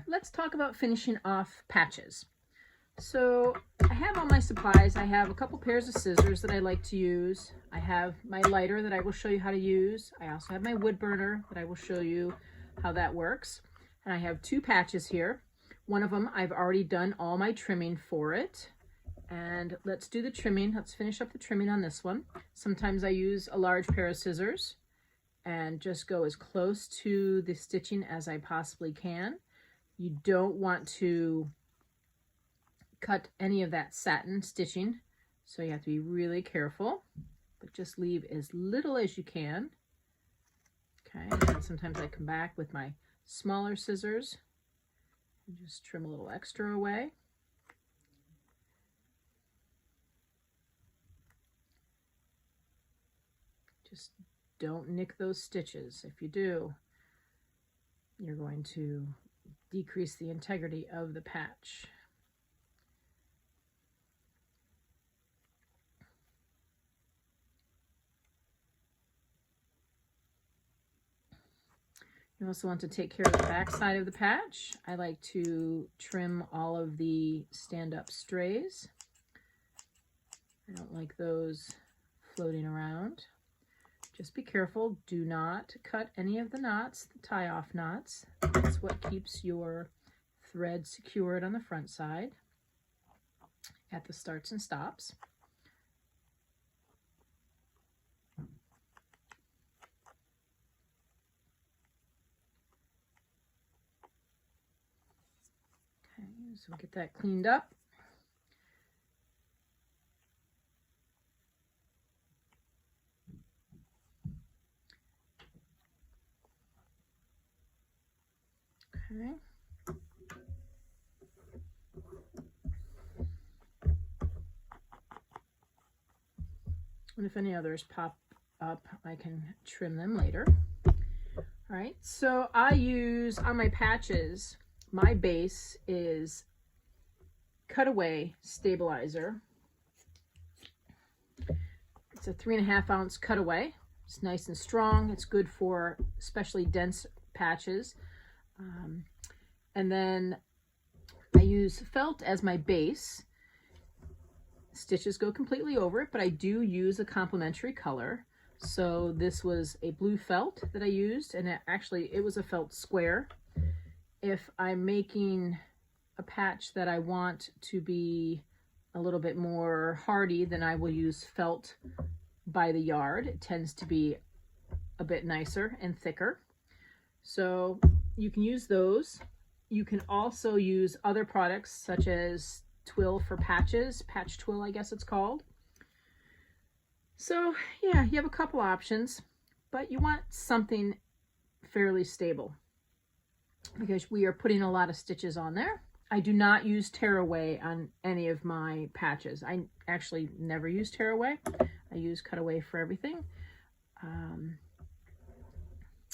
let's talk about finishing off patches. So I have all my supplies. I have a couple pairs of scissors that I like to use. I have my lighter that I will show you how to use. I also have my wood burner that I will show you how that works. And I have two patches here. One of them, I've already done all my trimming for it. And let's do the trimming. Let's finish up the trimming on this one. Sometimes I use a large pair of scissors and just go as close to the stitching as I possibly can. You don't want to cut any of that satin stitching, so you have to be really careful, but just leave as little as you can. Okay, and then sometimes I come back with my smaller scissors and just trim a little extra away. Just don't nick those stitches. If you do, you're going to decrease the integrity of the patch. You also want to take care of the back side of the patch. I like to trim all of the stand-up strays. I don't like those floating around. Just be careful. Do not cut any of the knots, the tie-off knots. That's what keeps your thread secured on the front side at the starts and stops. So we'll get that cleaned up. Okay. And if any others pop up, I can trim them later. All right, so I use on my patches, my base is Cutaway Stabilizer. It's a 3.5 ounce cutaway. It's nice and strong. It's good for especially dense patches. And then I use felt as my base. Stitches go completely over it, but I do use a complementary color. So this was a blue felt that I used, and it was a felt square. If I'm making a patch that I want to be a little bit more hardy, then I will use felt by the yard. It tends to be a bit nicer and thicker. So you can use those. You can also use other products such as twill for patches, patch twill, I guess it's called. So yeah, you have a couple options, but you want something fairly stable because we are putting a lot of stitches on there. I do not use tearaway on any of my patches. I actually never use tearaway. I use cutaway for everything.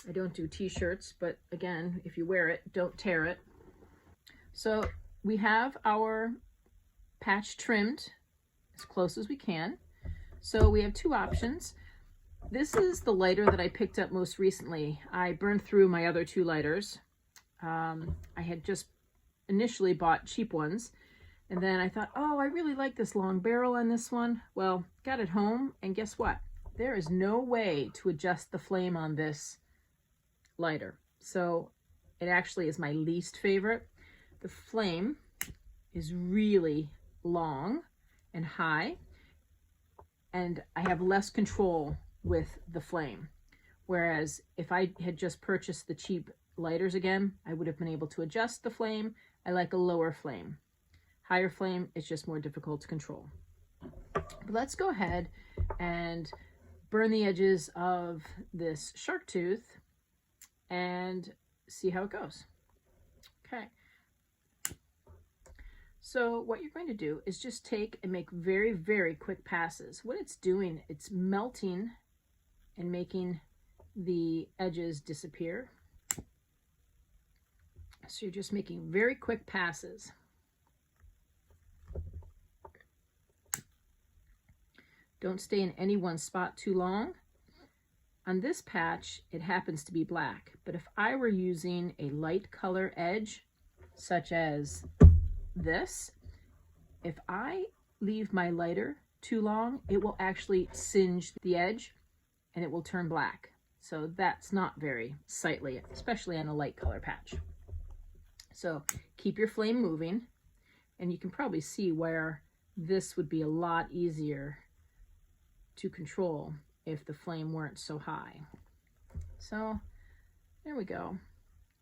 I don't do t-shirts, but again, if you wear it, don't tear it. So we have our patch trimmed as close as we can. So we have two options. This is the lighter that I picked up most recently. I burned through my other two lighters. I had just initially bought cheap ones, and then I thought, oh, I really like this long barrel on this one. Well, got it home, and guess what? There is no way to adjust the flame on this lighter. So it actually is my least favorite. The flame is really long and high, and I have less control with the flame. Whereas if I had just purchased the cheap lighters again, I would have been able to adjust the flame. I like a lower flame. Higher flame is just more difficult to control. But let's go ahead and burn the edges of this shark tooth and see how it goes. Okay. So what you're going to do is just take and make very, very quick passes. What it's doing, it's melting and making the edges disappear. So you're just making very quick passes. Don't stay in any one spot too long. On this patch, it happens to be black, but if I were using a light color edge, such as this, if I leave my lighter too long, it will actually singe the edge and it will turn black. So that's not very sightly, especially on a light color patch. So keep your flame moving, and you can probably see where this would be a lot easier to control if the flame weren't so high. So there we go.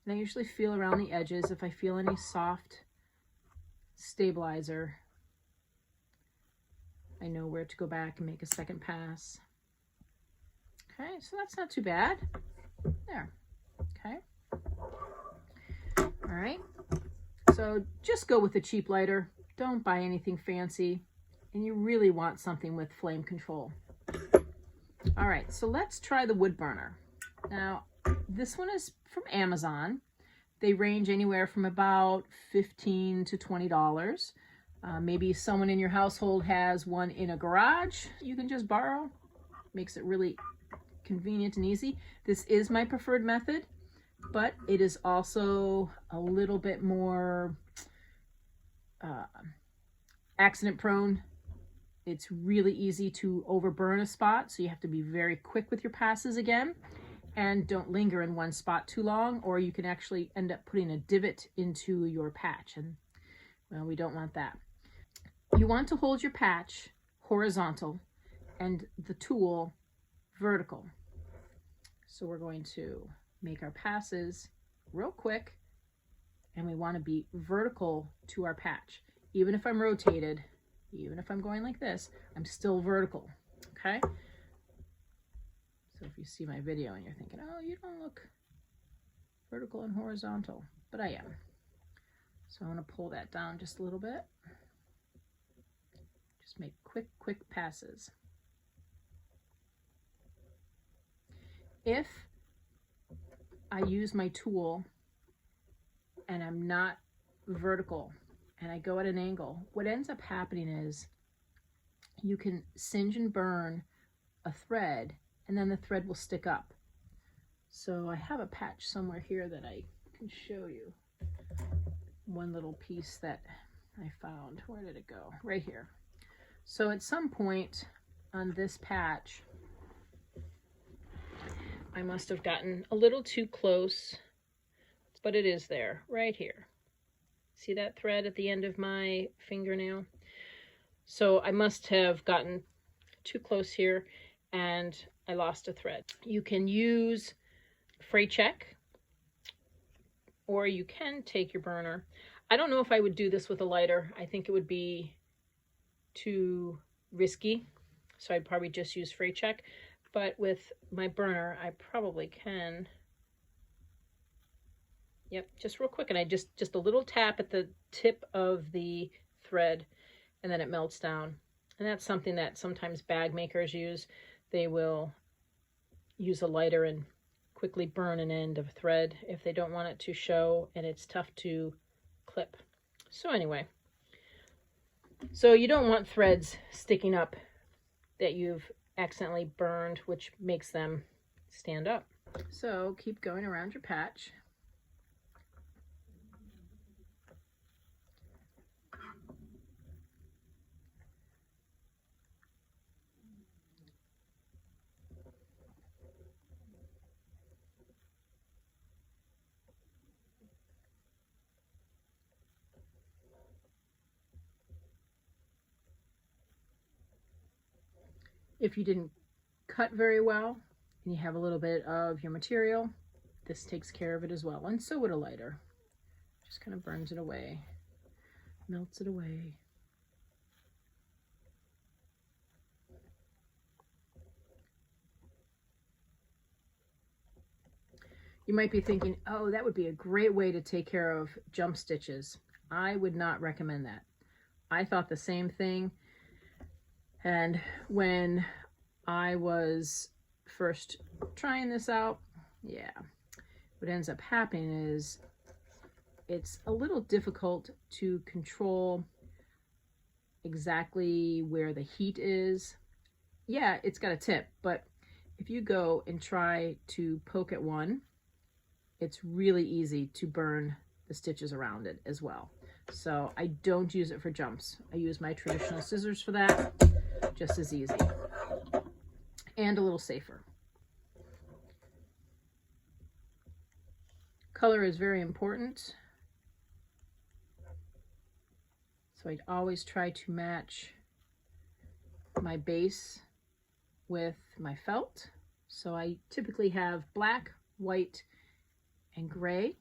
And I usually feel around the edges. If I feel any soft stabilizer, I know where to go back and make a second pass. Okay, so that's not too bad. There. Okay. All right. So just go with a cheap lighter. Don't buy anything fancy. And you really want something with flame control. All right, so let's try the wood burner. Now, this one is from Amazon. They range anywhere from about $15 to $20. Maybe someone in your household has one in a garage you can just borrow. Makes it really convenient and easy. This is my preferred method, but it is also a little bit more accident prone. It's really easy to overburn a spot, so you have to be very quick with your passes again, and don't linger in one spot too long, or you can actually end up putting a divot into your patch, and well, we don't want that. You want to hold your patch horizontal and the tool vertical. So we're going to make our passes real quick, and we want to be vertical to our patch. Even if I'm rotated, even if I'm going like this, I'm still vertical, okay? So if you see my video and you're thinking, oh, you don't look vertical and horizontal, but I am. So I'm going to pull that down just a little bit. Just make quick passes. If I use my tool and I'm not vertical and I go at an angle, what ends up happening is you can singe and burn a thread, and then the thread will stick up. So I have a patch somewhere here that I can show you. One little piece that I found. Where did it go? Right here. So at some point on this patch, I must have gotten a little too close, but it is there, right here. See that thread at the end of my fingernail? So I must have gotten too close here and I lost a thread. You can use fray check, or you can take your burner. I don't know if I would do this with a lighter. I think it would be too risky, so I'd probably just use fray check. But with my burner, I probably can. Yep, just real quick, and I just a little tap at the tip of the thread, and then it melts down. And that's something that sometimes bag makers use. They will use a lighter and quickly burn an end of a thread if they don't want it to show, and it's tough to clip. So anyway, so you don't want threads sticking up that you've accidentally burned, which makes them stand up. So keep going around your patch. If you didn't cut very well and you have a little bit of your material, this takes care of it as well. And so would a lighter. Just kind of burns it away, melts it away. You might be thinking, oh, that would be a great way to take care of jump stitches. I would not recommend that. I thought the same thing. And when I was first trying this out, yeah, what ends up happening is it's a little difficult to control exactly where the heat is. Yeah, it's got a tip, but if you go and try to poke at one, it's really easy to burn the stitches around it as well. So I don't use it for jumps. I use my traditional scissors for that, just as easy and a little safer. Color is very important. So I'd always try to match my base with my felt. So I typically have black, white, and gray.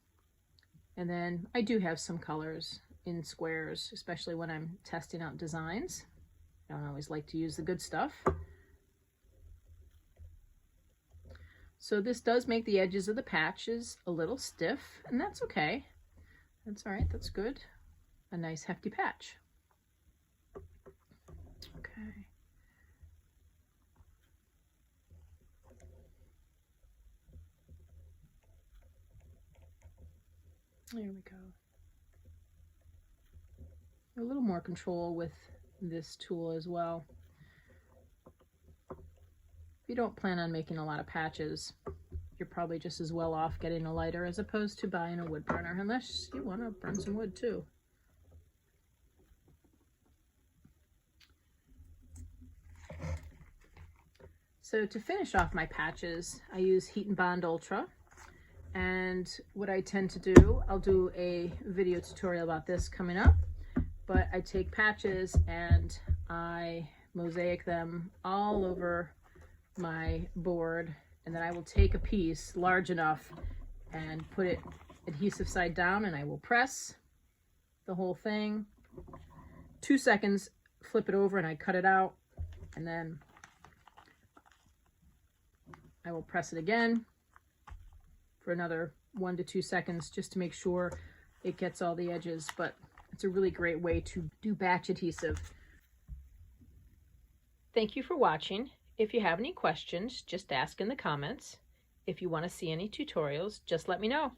And then I do have some colors in squares, especially when I'm testing out designs. I don't always like to use the good stuff. So this does make the edges of the patches a little stiff, and that's okay. That's all right, that's good. A nice hefty patch. Okay. There we go. A little more control with this tool as well. If you don't plan on making a lot of patches, you're probably just as well off getting a lighter as opposed to buying a wood burner, unless you want to burn some wood too. So to finish off my patches, I use Heat and Bond Ultra. And what I tend to do, I'll do a video tutorial about this coming up, but I take patches and I mosaic them all over my board, and then I will take a piece large enough and put it adhesive side down, and I will press the whole thing. 2 seconds, flip it over and I cut it out, and then I will press it again for another 1 to 2 seconds just to make sure it gets all the edges. But it's a really great way to do batch adhesive. Thank you for watching. If you have any questions, just ask in the comments. If you want to see any tutorials, just let me know.